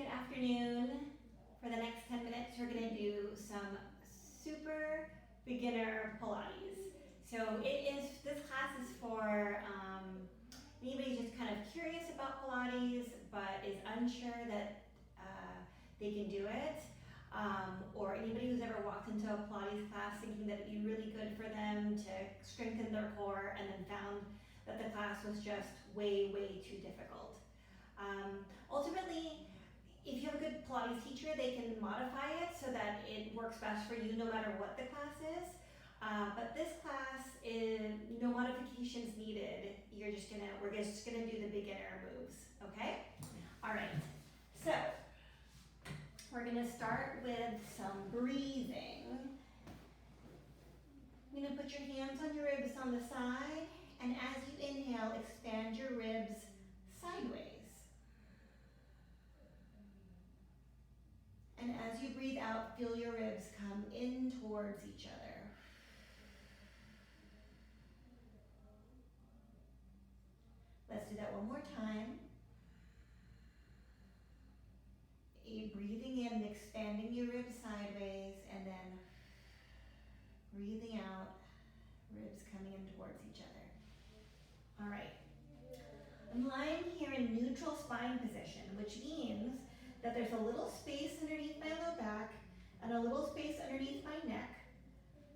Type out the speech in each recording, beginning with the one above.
good afternoon. For the next 10 minutes, we're gonna do some super beginner Pilates. So this class is for anybody just kind of curious about Pilates, but is unsure that they can do it. Or anybody who's ever walked into a Pilates class thinking that it'd be really good for them to strengthen their core and then found that the class was just way, way too difficult. Ultimately, if you have a good Pilates teacher, they can modify it so that it works best for you no matter what the class is. But this class is no modifications needed. We're just gonna do the beginner moves, okay? All right, so we're gonna start with some breathing. You're gonna put your hands on your ribs on the side, and as you inhale, expand your ribs sideways. And as you breathe out, feel your ribs come in towards each other. Let's do that one more time. You're breathing in and expanding your ribs sideways, and then breathing out, ribs coming in towards each other. All right. I'm lying here in neutral spine position, which means that there's a little space underneath my low back and a little space underneath my neck.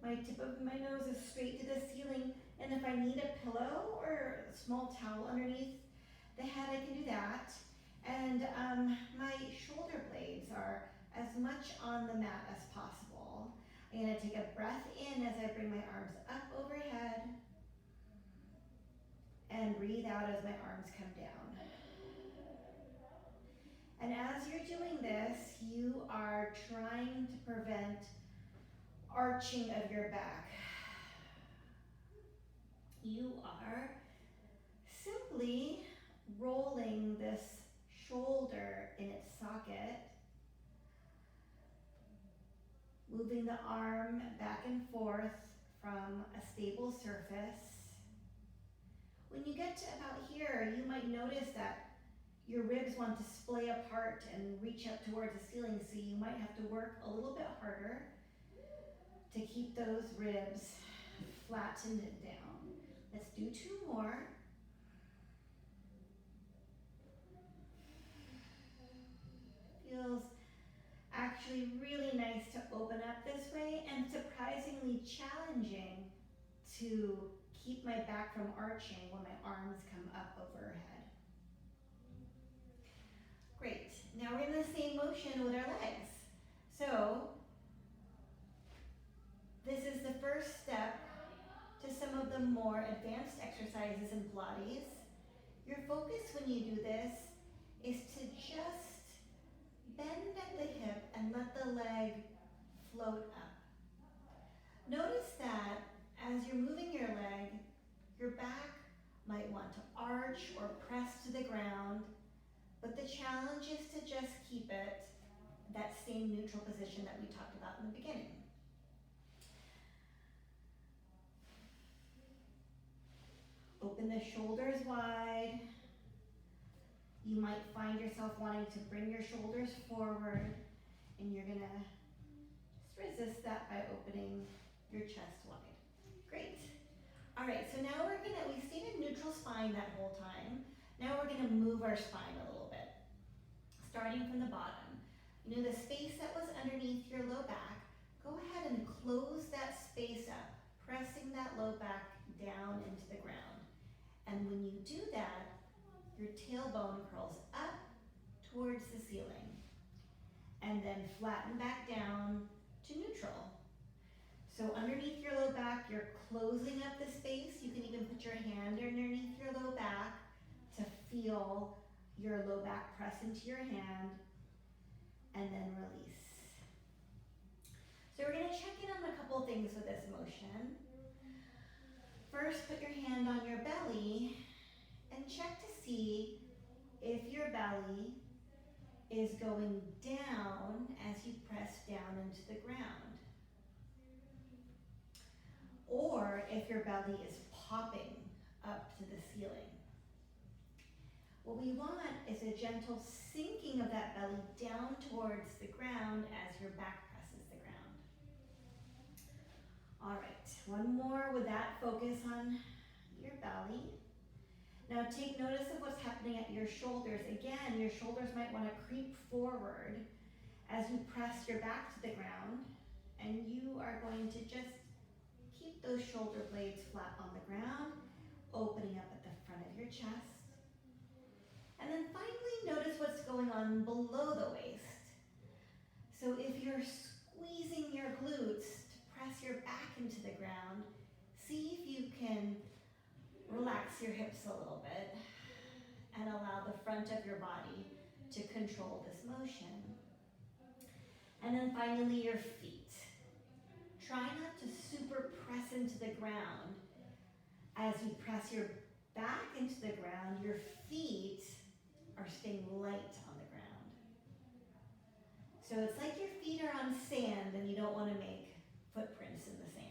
My tip of my nose is straight to the ceiling, and if I need a pillow or a small towel underneath the head, I can do that. And my shoulder blades are as much on the mat as possible. I'm gonna take a breath in as I bring my arms up overhead, and breathe out as my arms come down. And as you're doing this, you are trying to prevent arching of your back. You are simply rolling this shoulder in its socket, moving the arm back and forth from a stable surface. When you get to about here, you might notice that your ribs want to splay apart and reach up towards the ceiling, so you might have to work a little bit harder to keep those ribs flattened down. Let's do 2 more. Feels actually really nice to open up this way, and surprisingly challenging to keep my back from arching when my arms come up overhead. Great, now we're in the same motion with our legs. So, this is the first step to some of the more advanced exercises in Pilates. Your focus when you do this is to just bend at the hip and let the leg float up. Notice that as you're moving your leg, your back might want to arch or press to the ground, but the challenge is to just keep it that same neutral position that we talked about in the beginning. Open the shoulders wide. You might find yourself wanting to bring your shoulders forward, and you're gonna just resist that by opening your chest wide. Great. All right, so now we stayed in neutral spine that whole time. Now we're gonna move our spine a little bit. Starting from the bottom. You know the space that was underneath your low back, go ahead and close that space up, pressing that low back down into the ground. And when you do that, your tailbone curls up towards the ceiling, and then flatten back down to neutral. So underneath your low back, you're closing up the space. You can even put your hand underneath your low back to feel your low back press into your hand, and then release. So we're gonna check in on a couple things with this motion. First, put your hand on your belly and check to see if your belly is going down as you press down into the ground, or if your belly is popping up to the ceiling. What we want is a gentle sinking of that belly down towards the ground as your back presses the ground. All right, one more with that focus on your belly. Now take notice of what's happening at your shoulders. Again, your shoulders might want to creep forward as you press your back to the ground, and you are going to just keep those shoulder blades flat on the ground, opening up at the front of your chest. And then finally, notice what's going on below the waist. So if you're squeezing your glutes to press your back into the ground, see if you can relax your hips a little bit and allow the front of your body to control this motion. And then finally, your feet. Try not to super press into the ground. As you press your back into the ground, your feet are staying light on the ground. So it's like your feet are on sand and you don't want to make footprints in the sand.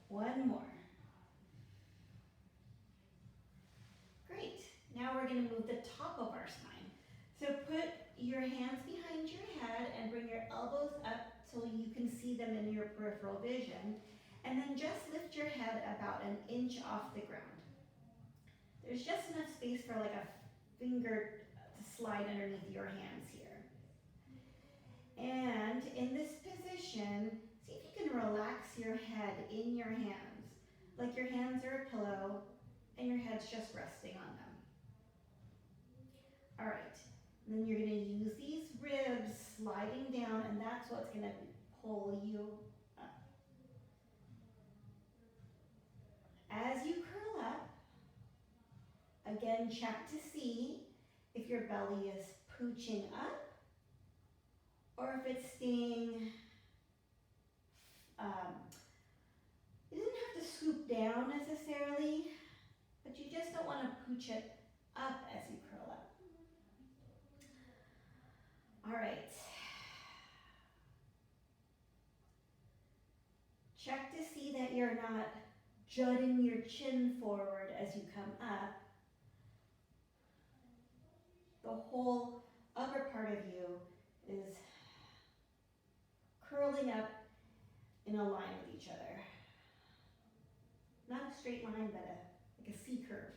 One more. Great. Now we're going to move the top of our spine. So put your hands behind your head and bring your elbows up so you can see them in your peripheral vision. And then just lift your head about an inch off the ground. There's just enough space for like a finger to slide underneath your hands here. And in this position, see if you can relax your head in your hands, like your hands are a pillow and your head's just resting on them. All right, and then you're going to use these ribs sliding down, and that's what's going to pull you up. As you curl up, again, check to see if your belly is pooching up or if it's staying, it doesn't have to scoop down necessarily, but you just don't want to pooch it up as you curl up. All right. Check to see that you're not jutting your chin forward as you come up. The whole upper part of you is curling up in a line with each other. Not a straight line, but like a C curve.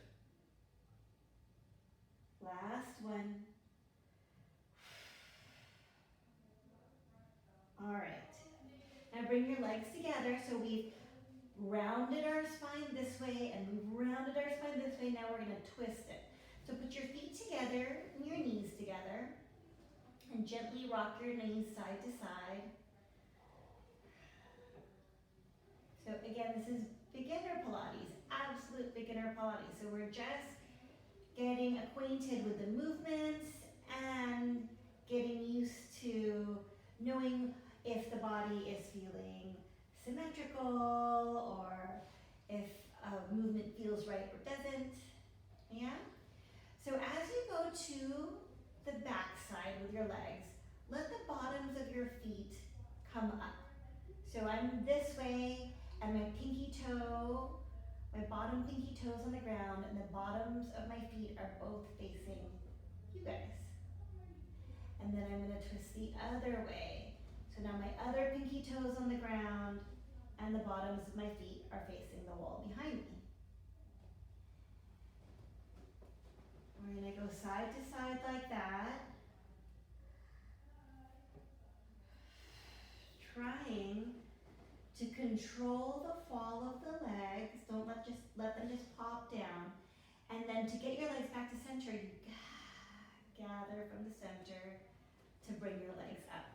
Last one. All right. Now bring your legs together. So we've rounded our spine this way and we've rounded our spine this way. Now we're going to twist it. So put your feet together and your knees together and gently rock your knees side to side. So again, this is beginner Pilates, absolute beginner Pilates. So we're just getting acquainted with the movements and getting used to knowing if the body is feeling symmetrical or if a movement feels right or doesn't. Yeah? So as you go to the back side with your legs, let the bottoms of your feet come up. So I'm this way and my pinky toe, my bottom pinky toe is on the ground and the bottoms of my feet are both facing you guys. And then I'm going to twist the other way. So now my other pinky toe is on the ground and the bottoms of my feet are facing the wall behind me. We're going to go side to side like that. Trying to control the fall of the legs. Don't let them just pop down. And then to get your legs back to center, you gather from the center to bring your legs up.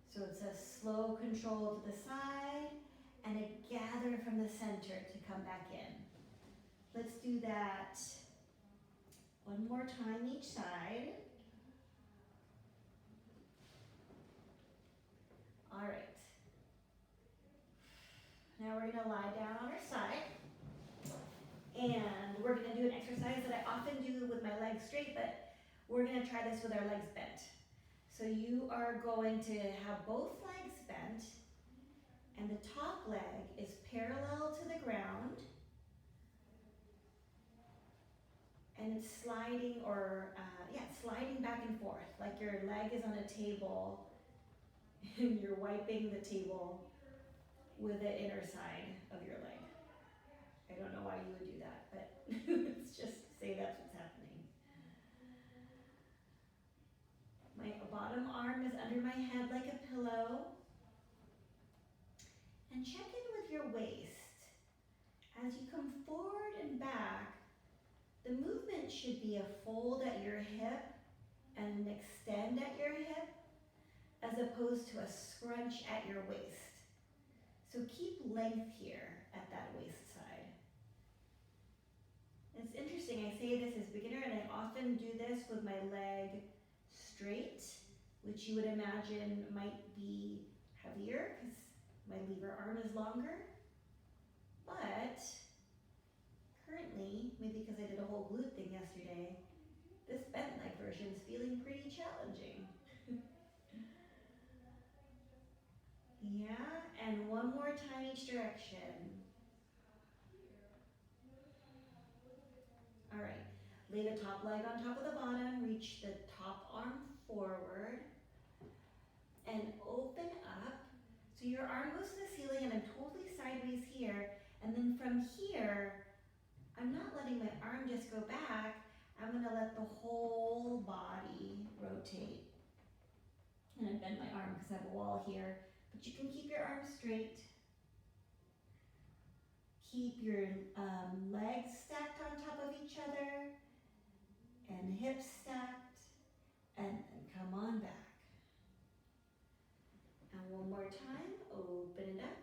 So it's a slow control to the side and a gather from the center to come back in. Let's do that one more time each side. All right. Now we're going to lie down on our side. And we're going to do an exercise that I often do with my legs straight, but we're going to try this with our legs bent. So you are going to have both legs bent, and the top leg is parallel to the ground, and it's sliding sliding back and forth, like your leg is on a table and you're wiping the table with the inner side of your leg. I don't know why you would do that, but let's just say that's what's happening. My bottom arm is under my head like a pillow. And check in with your waist. As you come forward and back, the movement should be a fold at your hip and an extend at your hip, as opposed to a scrunch at your waist. So keep length here at that waist side. It's interesting, I say this as beginner, and I often do this with my leg straight, which you would imagine might be heavier because my lever arm is longer. But currently, maybe because I did a whole glute thing yesterday, this bent leg version is feeling pretty challenging. Yeah, and one more time each direction. All right, lay the top leg on top of the bottom, reach the top arm forward, and open up. So your arm goes to the ceiling and I'm totally sideways here, and then from here, I'm not letting my arm just go back, I'm gonna let the whole body rotate. And I bend my arm because I have a wall here, but you can keep your arms straight. Keep your legs stacked on top of each other and hips stacked, and come on back. And one more time, open it up.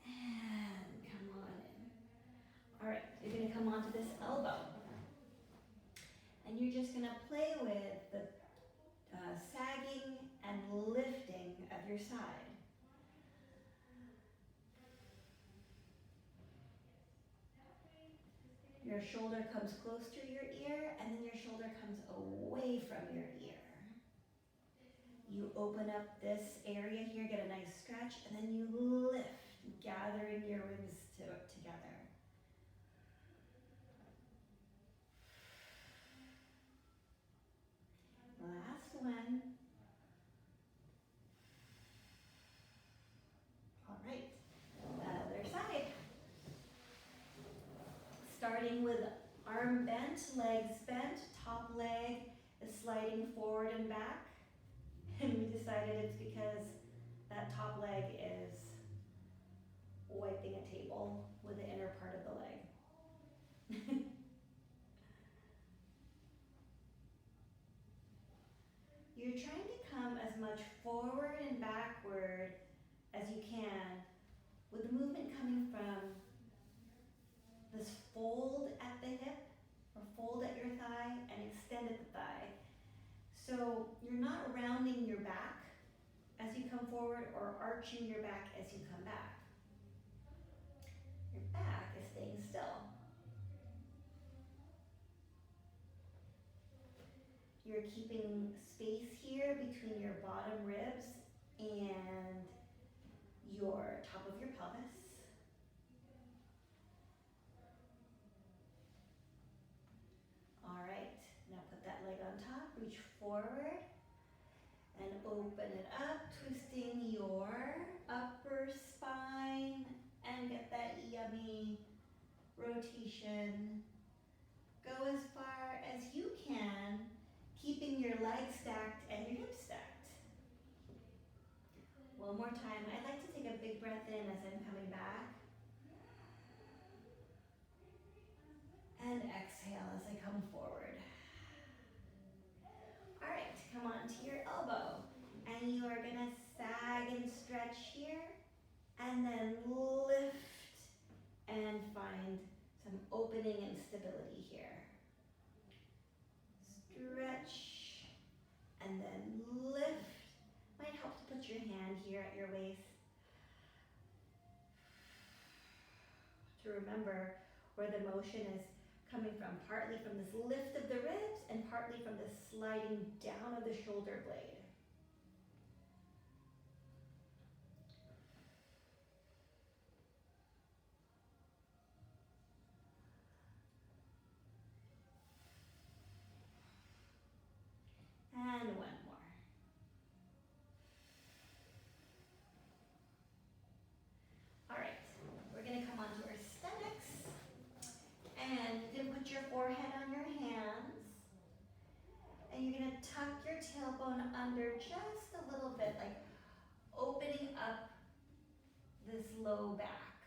And come on in. All right, you're gonna come onto this elbow. And you're just gonna play with the sagging and lifting of your side. Your shoulder comes close to your ear, and then your shoulder comes away from your ear. You open up this area here, get a nice stretch, and then you lift, gathering your ribs together. Last one. All right, other side. Starting with arm bent, legs bent, top leg is sliding forward and back. And we decided it's because that top leg is wiping a table with the inner part of the leg. You're trying to come as much forward and backward as you can, with the movement coming from this fold at the hip, or fold at your thigh, and extend at the thigh. So you're not rounding your back as you come forward or arching your back as you come back. Your back is staying still. You're keeping space here between your bottom ribs and your top of your pelvis. All right, now put that leg on top, reach forward and open it up, twisting your upper spine, and get that yummy rotation. Go as far as you can, keeping your legs stacked and your hips stacked. One more time. I'd like to take a big breath in as I'm coming back. And exhale as I come forward. All right, come on to your elbow. And you are gonna sag and stretch here, and then lift and find some opening and stability here. Stretch, and then lift. Might help to put your hand here at your waist. To remember where the motion is coming from, partly from this lift of the ribs and partly from the sliding down of the shoulder blade. tuck your tailbone under just a little bit, like opening up this low back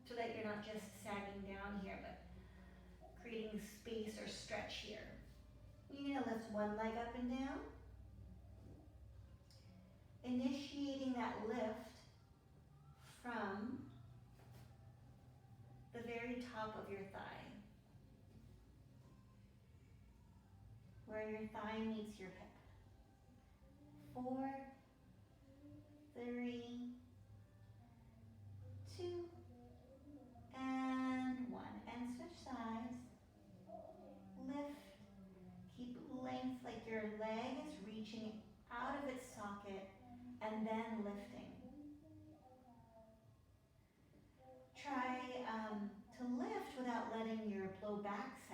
so that you're not just sagging down here, but creating space or stretch here. You're gonna lift one leg up and down, initiating that lift from the very top of your thigh, where your thigh meets your hip. 4, 3, 2, and 1. And switch sides. Lift. Keep length like your leg is reaching out of its socket and then lifting. Try to lift without letting your low back